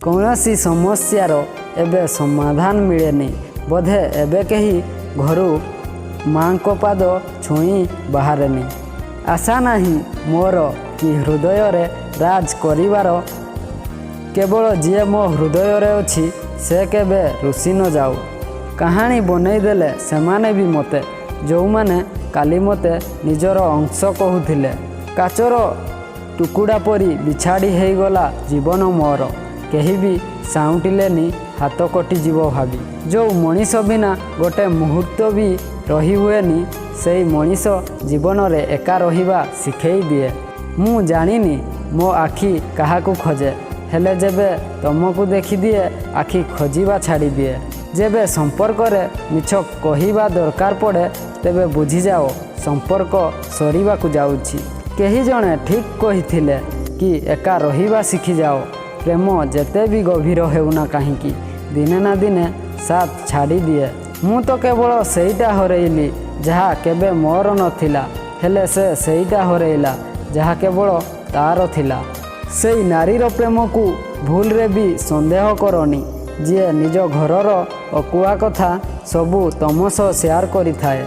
कौनसी समस्यार एबे समाधान मिलेनी बोधे एबे कहीं घरू माँ को पाद छुई बाहरेनी। आशा नहीं मोर कि हृदय रे राज करिवार केवल जी मो हृदय रे अछि से केबे रुषि न जाऊ। कहानी बनई देले सेमाने भी मते जो माने काली मते निजर अंश कहूथिले। काचर टुकुड़ा परी बिछाड़ी हो गला जीवन मोर कहीं भी साउंटिलेनी हाथ कटि जीव भावी। जो मनीष बिना गोटे मुहूर्त भी रही हुएनी से मनीष जीवन रे एका रहिबा शिखई दिए। मु जानिनी मो आखि काहाकू खोजे हेले जेबे तुमको देखी दिए आखि खोजिबा छाड़ी दिए। जेबे संपर्क रे मिछ कहिबा दरकार पड़े तेबे बुझी जाओ संपर्क सरीबा को जाउछि। केही जणे ठीक कहिथिले कि एका रहिबा शिखी जाओ। प्रेम जेते भी गभीर हेउना काहींकी दिने ना दिने साथ छाड़ी दिए। मु तो केवल सेईटा हरेइली जहा केबे मोर नथिला हेले से सेईटा हरेइला जहा केवल तार थिला। सेई नारीर प्रेम को भूल रे भी संदेह करनी जी निज घरर अकुआ कथा सबू तम सह शेयर करि थाए।